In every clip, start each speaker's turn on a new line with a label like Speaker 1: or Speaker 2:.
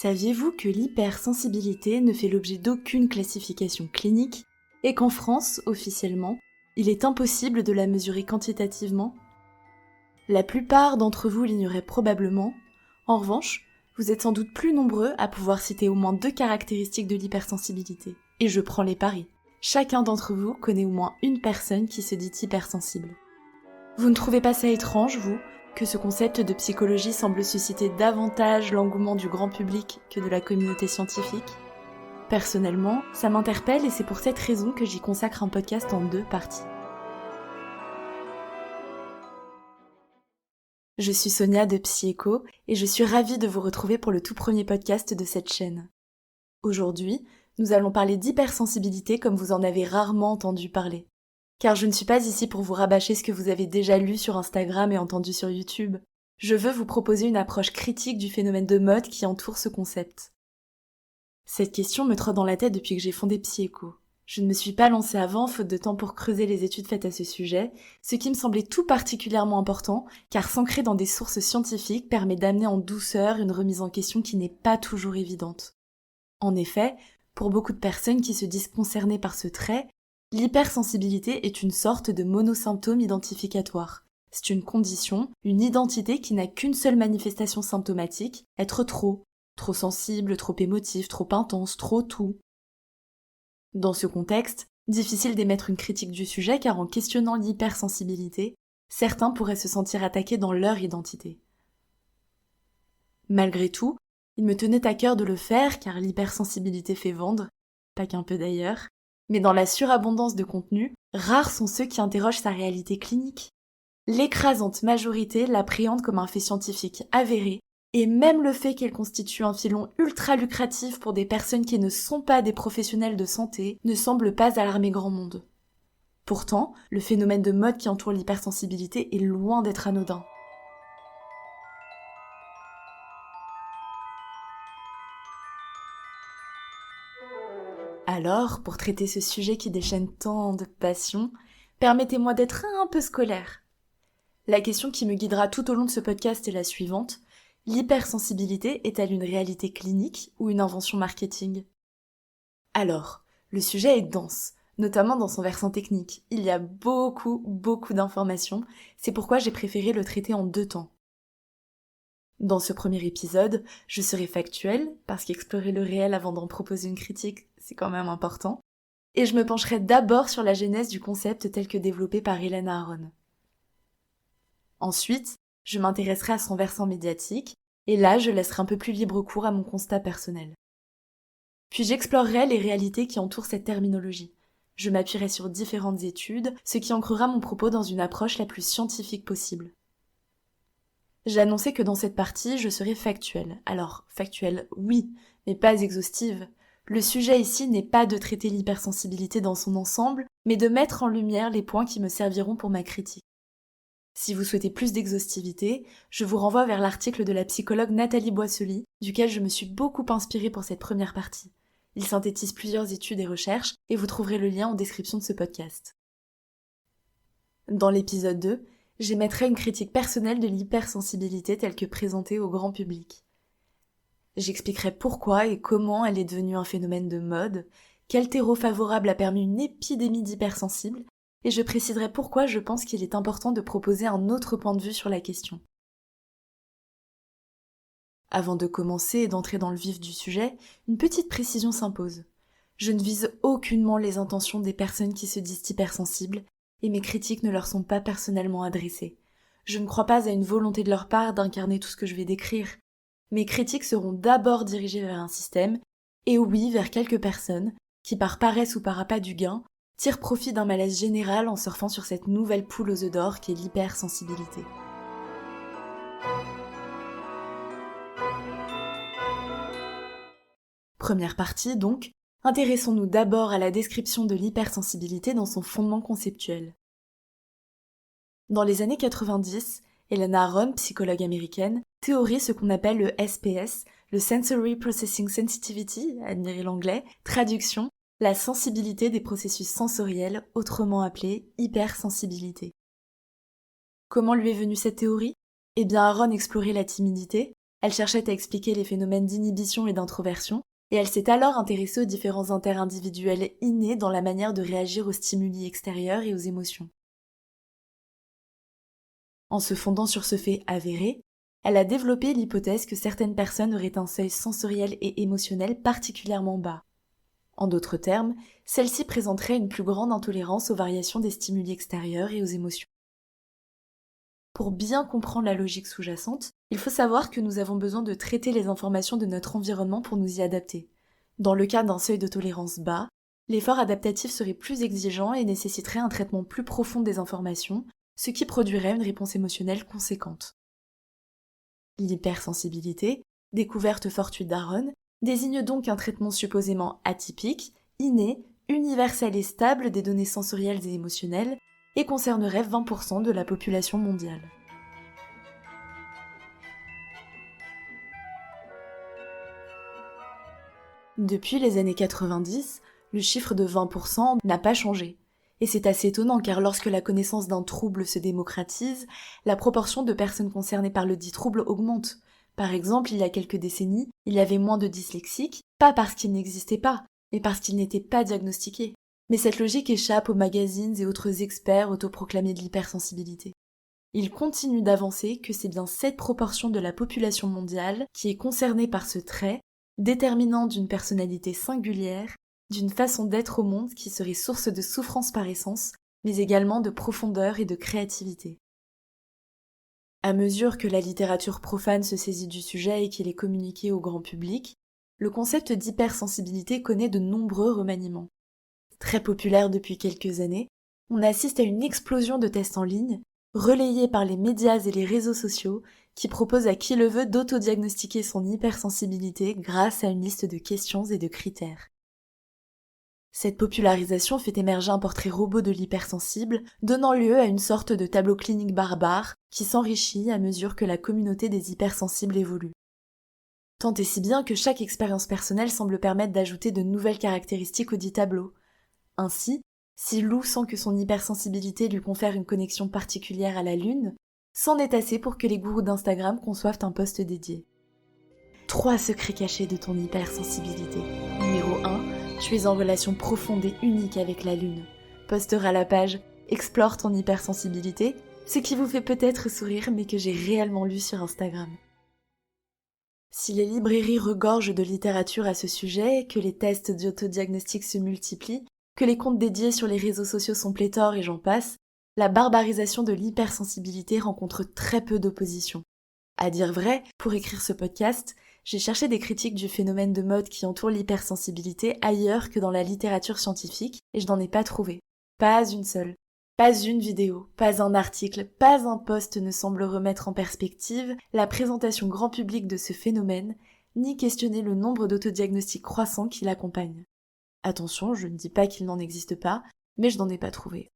Speaker 1: Saviez-vous que l'hypersensibilité ne fait l'objet d'aucune classification clinique et qu'en France, officiellement, il est impossible de la mesurer quantitativement ? La plupart d'entre vous l'ignoraient probablement. En revanche, vous êtes sans doute plus nombreux à pouvoir citer au moins 2 caractéristiques de l'hypersensibilité. Et je prends les paris. Chacun d'entre vous connaît au moins une personne qui se dit hypersensible. Vous ne trouvez pas ça étrange, vous, que ce concept de psychologie semble susciter davantage l'engouement du grand public que de la communauté scientifique ? Personnellement, ça m'interpelle et c'est pour cette raison que j'y consacre un podcast en 2 parties. Je suis Sonia de Psy-Echo et je suis ravie de vous retrouver pour le tout premier podcast de cette chaîne. Aujourd'hui, nous allons parler d'hypersensibilité comme vous en avez rarement entendu parler. Car je ne suis pas ici pour vous rabâcher ce que vous avez déjà lu sur Instagram et entendu sur YouTube. Je veux vous proposer une approche critique du phénomène de mode qui entoure ce concept. Cette question me trotte dans la tête depuis que j'ai fondé Psy-Echo. Je ne me suis pas lancée avant, faute de temps pour creuser les études faites à ce sujet, ce qui me semblait tout particulièrement important, car s'ancrer dans des sources scientifiques permet d'amener en douceur une remise en question qui n'est pas toujours évidente. En effet, pour beaucoup de personnes qui se disent concernées par ce trait, l'hypersensibilité est une sorte de monosymptôme identificatoire. C'est une condition, une identité qui n'a qu'une seule manifestation symptomatique, être trop sensible, trop émotif, trop intense, trop tout. Dans ce contexte, difficile d'émettre une critique du sujet car en questionnant l'hypersensibilité, certains pourraient se sentir attaqués dans leur identité. Malgré tout, il me tenait à cœur de le faire car l'hypersensibilité fait vendre, pas qu'un peu d'ailleurs, mais dans la surabondance de contenu, rares sont ceux qui interrogent sa réalité clinique. L'écrasante majorité l'appréhende comme un fait scientifique avéré, et même le fait qu'elle constitue un filon ultra lucratif pour des personnes qui ne sont pas des professionnels de santé ne semble pas alarmer grand monde. Pourtant, le phénomène de mode qui entoure l'hypersensibilité est loin d'être anodin. Alors, pour traiter ce sujet qui déchaîne tant de passions, permettez-moi d'être un peu scolaire. La question qui me guidera tout au long de ce podcast est la suivante. L'hypersensibilité est-elle une réalité clinique ou une invention marketing ? Alors, le sujet est dense, notamment dans son versant technique. Il y a beaucoup d'informations, c'est pourquoi j'ai préféré le traiter en 2 temps. Dans ce premier épisode, je serai factuelle, parce qu'explorer le réel avant d'en proposer une critique, c'est quand même important, et je me pencherai d'abord sur la genèse du concept tel que développé par Hélène Aron. Ensuite, je m'intéresserai à son versant médiatique, et là je laisserai un peu plus libre cours à mon constat personnel. Puis j'explorerai les réalités qui entourent cette terminologie. Je m'appuierai sur différentes études, ce qui ancrera mon propos dans une approche la plus scientifique possible. J'ai annoncé que dans cette partie, je serai factuelle. Alors, factuelle, oui, mais pas exhaustive. Le sujet ici n'est pas de traiter l'hypersensibilité dans son ensemble, mais de mettre en lumière les points qui me serviront pour ma critique. Si vous souhaitez plus d'exhaustivité, je vous renvoie vers l'article de la psychologue Nathalie Boissely, duquel je me suis beaucoup inspirée pour cette première partie. Il synthétise plusieurs études et recherches, et vous trouverez le lien en description de ce podcast. Dans l'épisode 2, j'émettrai une critique personnelle de l'hypersensibilité telle que présentée au grand public. J'expliquerai pourquoi et comment elle est devenue un phénomène de mode, quel terreau favorable a permis une épidémie d'hypersensibles, et je préciserai pourquoi je pense qu'il est important de proposer un autre point de vue sur la question. Avant de commencer et d'entrer dans le vif du sujet, une petite précision s'impose. Je ne vise aucunement les intentions des personnes qui se disent hypersensibles, et mes critiques ne leur sont pas personnellement adressées. Je ne crois pas à une volonté de leur part d'incarner tout ce que je vais décrire. Mes critiques seront d'abord dirigées vers un système, et oui, vers quelques personnes, qui par paresse ou par appât du gain, tirent profit d'un malaise général en surfant sur cette nouvelle poule aux œufs d'or qu'est l'hypersensibilité. Première partie donc, intéressons-nous d'abord à la description de l'hypersensibilité dans son fondement conceptuel. Dans les années 90, Hélène Aron, psychologue américaine, théorise ce qu'on appelle le SPS, le Sensory Processing Sensitivity, admirez l'anglais, traduction, la sensibilité des processus sensoriels, autrement appelée hypersensibilité. Comment lui est venue cette théorie ? Eh bien, Aron explorait la timidité, Elle cherchait à expliquer les phénomènes d'inhibition et d'introversion, et elle s'est alors intéressée aux différences interindividuelles innées dans la manière de réagir aux stimuli extérieurs et aux émotions. En se fondant sur ce fait avéré, elle a développé l'hypothèse que certaines personnes auraient un seuil sensoriel et émotionnel particulièrement bas. En d'autres termes, celles-ci présenteraient une plus grande intolérance aux variations des stimuli extérieurs et aux émotions. Pour bien comprendre la logique sous-jacente, il faut savoir que nous avons besoin de traiter les informations de notre environnement pour nous y adapter. Dans le cas d'un seuil de tolérance bas, l'effort adaptatif serait plus exigeant et nécessiterait un traitement plus profond des informations, ce qui produirait une réponse émotionnelle conséquente. L'hypersensibilité, découverte fortuite d'Aron, désigne donc un traitement supposément atypique, inné, universel et stable des données sensorielles et émotionnelles, et concernerait 20% de la population mondiale. Depuis les années 90, le chiffre de 20% n'a pas changé. Et c'est assez étonnant car lorsque la connaissance d'un trouble se démocratise, la proportion de personnes concernées par le dit trouble augmente. Par exemple, il y a quelques décennies, il y avait moins de dyslexiques, pas parce qu'ils n'existaient pas, mais parce qu'ils n'étaient pas diagnostiqués. Mais cette logique échappe aux magazines et autres experts autoproclamés de l'hypersensibilité. Il continue d'avancer que c'est bien cette proportion de la population mondiale qui est concernée par ce trait, déterminant d'une personnalité singulière, d'une façon d'être au monde qui serait source de souffrance par essence, mais également de profondeur et de créativité. À mesure que la littérature profane se saisit du sujet et qu'il est communiqué au grand public, le concept d'hypersensibilité connaît de nombreux remaniements. Très populaire depuis quelques années, on assiste à une explosion de tests en ligne, relayés par les médias et les réseaux sociaux, qui proposent à qui le veut d'autodiagnostiquer son hypersensibilité grâce à une liste de questions et de critères. Cette popularisation fait émerger un portrait robot de l'hypersensible, donnant lieu à une sorte de tableau clinique barbare qui s'enrichit à mesure que la communauté des hypersensibles évolue. Tant et si bien que chaque expérience personnelle semble permettre d'ajouter de nouvelles caractéristiques au dit tableau. Ainsi, si Lou sent que son hypersensibilité lui confère une connexion particulière à la Lune, c'en est assez pour que les gourous d'Instagram conçoivent un post dédié. 3 secrets cachés de ton hypersensibilité. Numéro 1, tu es en relation profonde et unique avec la Lune. Postera la page « Explore ton hypersensibilité », ce qui vous fait peut-être sourire mais que j'ai réellement lu sur Instagram. Si les librairies regorgent de littérature à ce sujet, que les tests d'autodiagnostic se multiplient, que les comptes dédiés sur les réseaux sociaux sont pléthores et j'en passe, la barbarisation de l'hypersensibilité rencontre très peu d'opposition. À dire vrai, pour écrire ce podcast, j'ai cherché des critiques du phénomène de mode qui entoure l'hypersensibilité ailleurs que dans la littérature scientifique et je n'en ai pas trouvé. Pas une seule. Pas une vidéo, pas un article, pas un post ne semble remettre en perspective la présentation grand public de ce phénomène, ni questionner le nombre d'autodiagnostics croissants qui l'accompagnent. Attention, je ne dis pas qu'il n'en existe pas, mais je n'en ai pas trouvé.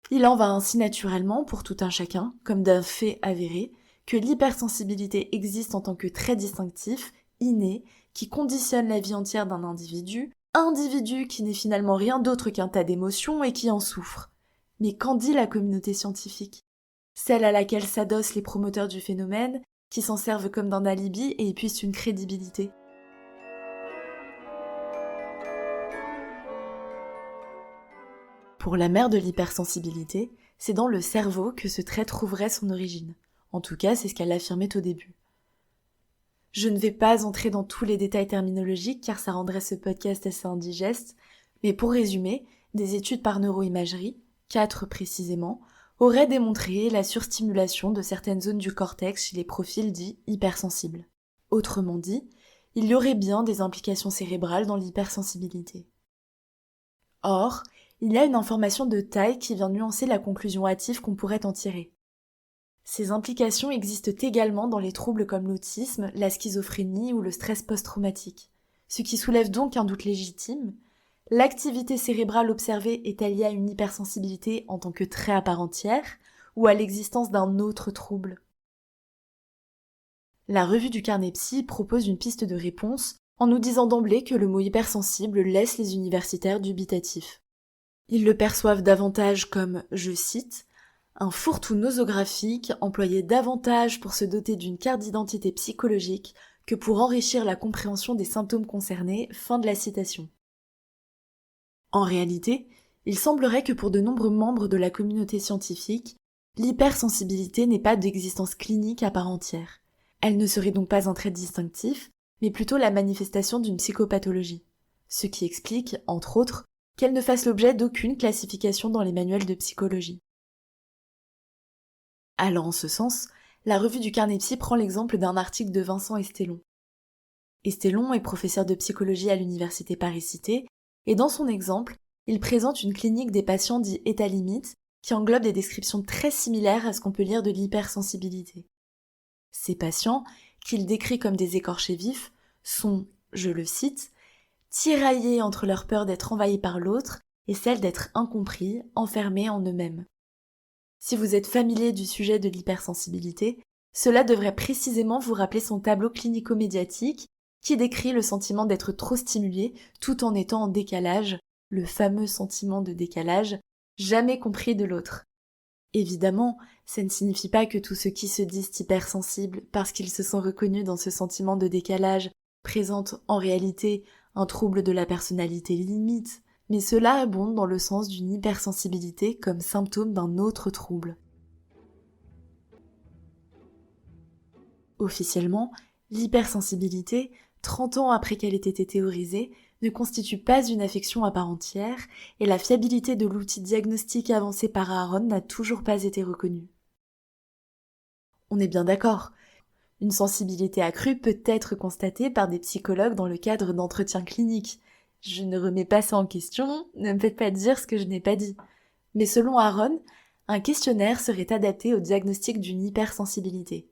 Speaker 1: Il en va ainsi naturellement, pour tout un chacun, comme d'un fait avéré, que l'hypersensibilité existe en tant que trait distinctif, inné, qui conditionne la vie entière d'un individu qui n'est finalement rien d'autre qu'un tas d'émotions et qui en souffre. Mais qu'en dit la communauté scientifique ? Celle à laquelle s'adossent les promoteurs du phénomène, qui s'en servent comme d'un alibi et épuisent une crédibilité. Pour la mère de l'hypersensibilité, c'est dans le cerveau que ce trait trouverait son origine. En tout cas, c'est ce qu'elle affirmait au début. Je ne vais pas entrer dans tous les détails terminologiques car ça rendrait ce podcast assez indigeste, mais pour résumer, des études par neuroimagerie, 4 précisément, auraient démontré la surstimulation de certaines zones du cortex chez les profils dits hypersensibles. Autrement dit, il y aurait bien des implications cérébrales dans l'hypersensibilité. Or, il y a une information de taille qui vient nuancer la conclusion hâtive qu'on pourrait en tirer. Ces implications existent également dans les troubles comme l'autisme, la schizophrénie ou le stress post-traumatique, ce qui soulève donc un doute légitime. L'activité cérébrale observée est-elle liée à une hypersensibilité en tant que trait à part entière ou à l'existence d'un autre trouble ? La revue du Carnet Psy propose une piste de réponse en nous disant d'emblée que le mot hypersensible laisse les universitaires dubitatifs. Ils le perçoivent davantage comme, je cite, Un fourre-tout nosographique employé davantage pour se doter d'une carte d'identité psychologique que pour enrichir la compréhension des symptômes concernés. Fin de la citation. En réalité, il semblerait que pour de nombreux membres de la communauté scientifique, l'hypersensibilité n'est pas d'existence clinique à part entière. Elle ne serait donc pas un trait distinctif, mais plutôt la manifestation d'une psychopathologie. Ce qui explique, entre autres, qu'elle ne fasse l'objet d'aucune classification dans les manuels de psychologie. Allant en ce sens, la revue du Carnet Psy prend l'exemple d'un article de Vincent Estelon. Estelon est professeur de psychologie à l'université Paris-Cité, et dans son exemple, il présente une clinique des patients dits état limite, qui englobe des descriptions très similaires à ce qu'on peut lire de l'hypersensibilité. Ces patients, qu'il décrit comme des écorchés vifs, sont, je le cite, tiraillés entre leur peur d'être envahis par l'autre et celle d'être incompris, enfermés en eux-mêmes. Si vous êtes familier du sujet de l'hypersensibilité, cela devrait précisément vous rappeler son tableau clinico-médiatique qui décrit le sentiment d'être trop stimulé tout en étant en décalage, le fameux sentiment de décalage, jamais compris de l'autre. Évidemment, ça ne signifie pas que tous ceux qui se disent hypersensibles parce qu'ils se sont reconnus dans ce sentiment de décalage présentent en réalité un trouble de la personnalité limite, mais cela abonde dans le sens d'une hypersensibilité comme symptôme d'un autre trouble. Officiellement, l'hypersensibilité, 30 ans après qu'elle ait été théorisée, ne constitue pas une affection à part entière et la fiabilité de l'outil diagnostique avancé par Aharon n'a toujours pas été reconnue. On est bien d'accord, une sensibilité accrue peut être constatée par des psychologues dans le cadre d'entretiens cliniques. Je ne remets pas ça en question, ne me faites pas dire ce que je n'ai pas dit. Mais selon Aharon, un questionnaire serait adapté au diagnostic d'une hypersensibilité.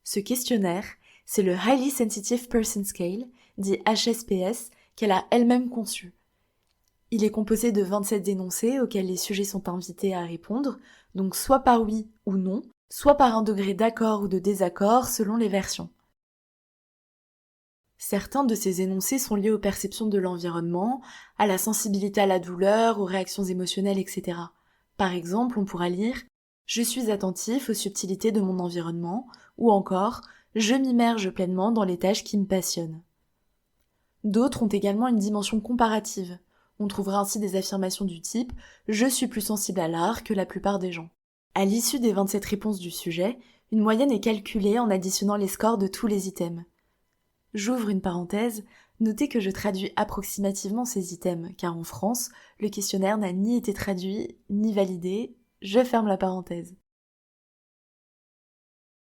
Speaker 1: Ce questionnaire, c'est le Highly Sensitive Person Scale, dit HSPS, qu'elle a elle-même conçu. Il est composé de 27 énoncés auxquels les sujets sont invités à répondre, donc soit par oui ou non, soit par un degré d'accord ou de désaccord selon les versions. Certains de ces énoncés sont liés aux perceptions de l'environnement, à la sensibilité à la douleur, aux réactions émotionnelles, etc. Par exemple, on pourra lire « Je suis attentif aux subtilités de mon environnement » ou encore « Je m'immerge pleinement dans les tâches qui me passionnent ». D'autres ont également une dimension comparative. On trouvera ainsi des affirmations du type « Je suis plus sensible à l'art que la plupart des gens ». À l'issue des 27 réponses du sujet, une moyenne est calculée en additionnant les scores de tous les items. J'ouvre une parenthèse, notez que je traduis approximativement ces items, car en France, le questionnaire n'a ni été traduit, ni validé, je ferme la parenthèse.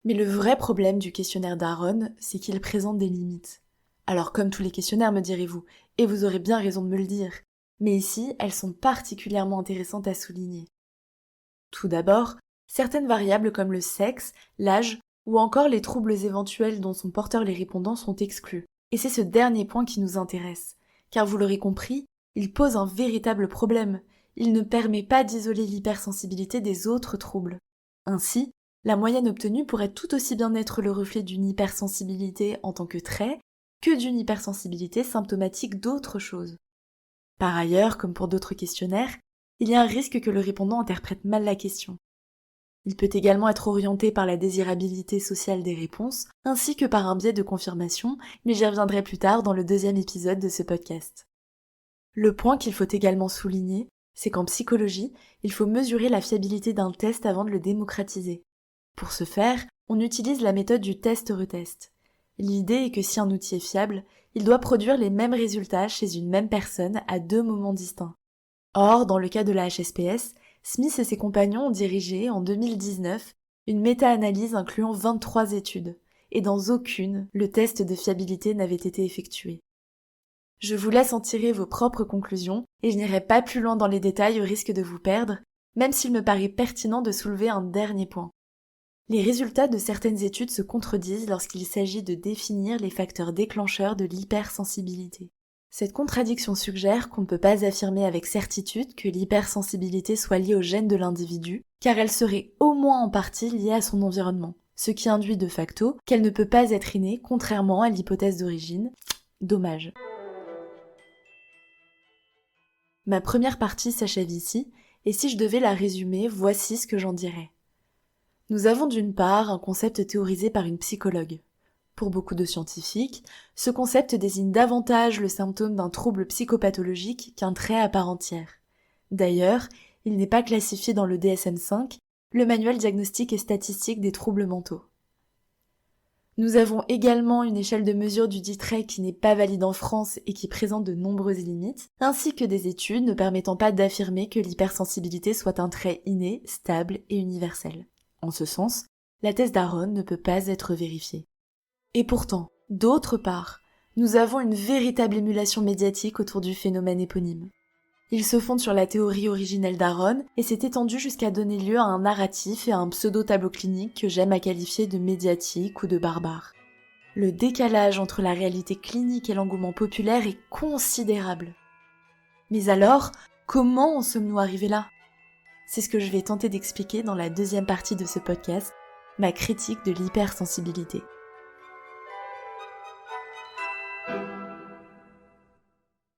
Speaker 1: Mais le vrai problème du questionnaire d'Aharon, c'est qu'il présente des limites. Alors comme tous les questionnaires me direz-vous, et vous aurez bien raison de me le dire, mais ici, elles sont particulièrement intéressantes à souligner. Tout d'abord, certaines variables comme le sexe, l'âge ou encore les troubles éventuels dont sont porteurs les répondants sont exclus. Et c'est ce dernier point qui nous intéresse, car vous l'aurez compris, il pose un véritable problème. Il ne permet pas d'isoler l'hypersensibilité des autres troubles. Ainsi, la moyenne obtenue pourrait tout aussi bien être le reflet d'une hypersensibilité en tant que trait que d'une hypersensibilité symptomatique d'autre chose. Par ailleurs, comme pour d'autres questionnaires, il y a un risque que le répondant interprète mal la question. Il peut également être orienté par la désirabilité sociale des réponses, ainsi que par un biais de confirmation, mais j'y reviendrai plus tard dans le 2e épisode de ce podcast. Le point qu'il faut également souligner, c'est qu'en psychologie, il faut mesurer la fiabilité d'un test avant de le démocratiser. Pour ce faire, on utilise la méthode du test-retest. L'idée est que si un outil est fiable, il doit produire les mêmes résultats chez une même personne à 2 moments distincts. Or, dans le cas de la HSPS, Smith et ses compagnons ont dirigé, en 2019, une méta-analyse incluant 23 études, et dans aucune, le test de fiabilité n'avait été effectué. Je vous laisse en tirer vos propres conclusions, et je n'irai pas plus loin dans les détails au risque de vous perdre, même s'il me paraît pertinent de soulever un dernier point. Les résultats de certaines études se contredisent lorsqu'il s'agit de définir les facteurs déclencheurs de l'hypersensibilité. Cette contradiction suggère qu'on ne peut pas affirmer avec certitude que l'hypersensibilité soit liée au gène de l'individu, car elle serait au moins en partie liée à son environnement, ce qui induit de facto qu'elle ne peut pas être innée, contrairement à l'hypothèse d'origine. Dommage. Ma première partie s'achève ici, Et si je devais la résumer, voici ce que j'en dirais. Nous avons d'une part un concept théorisé par une psychologue. Pour beaucoup de scientifiques, ce concept désigne davantage le symptôme d'un trouble psychopathologique qu'un trait à part entière. D'ailleurs, il n'est pas classifié dans le DSM-5, le manuel diagnostique et statistique des troubles mentaux. Nous avons également une échelle de mesure du dit trait qui n'est pas valide en France et qui présente de nombreuses limites, ainsi que des études ne permettant pas d'affirmer que l'hypersensibilité soit un trait inné, stable et universel. En ce sens, la thèse d'Aron ne peut pas être vérifiée. Et pourtant, d'autre part, nous avons une véritable émulation médiatique autour du phénomène éponyme. Il se fonde sur la théorie originelle d'Aron et s'est étendu jusqu'à donner lieu à un narratif et à un pseudo-tableau clinique que j'aime à qualifier de médiatique ou de barbare. Le décalage entre la réalité clinique et l'engouement populaire est considérable. Mais alors, comment en sommes-nous arrivés là ? C'est ce que je vais tenter d'expliquer dans la deuxième partie de ce podcast, ma critique de l'hypersensibilité.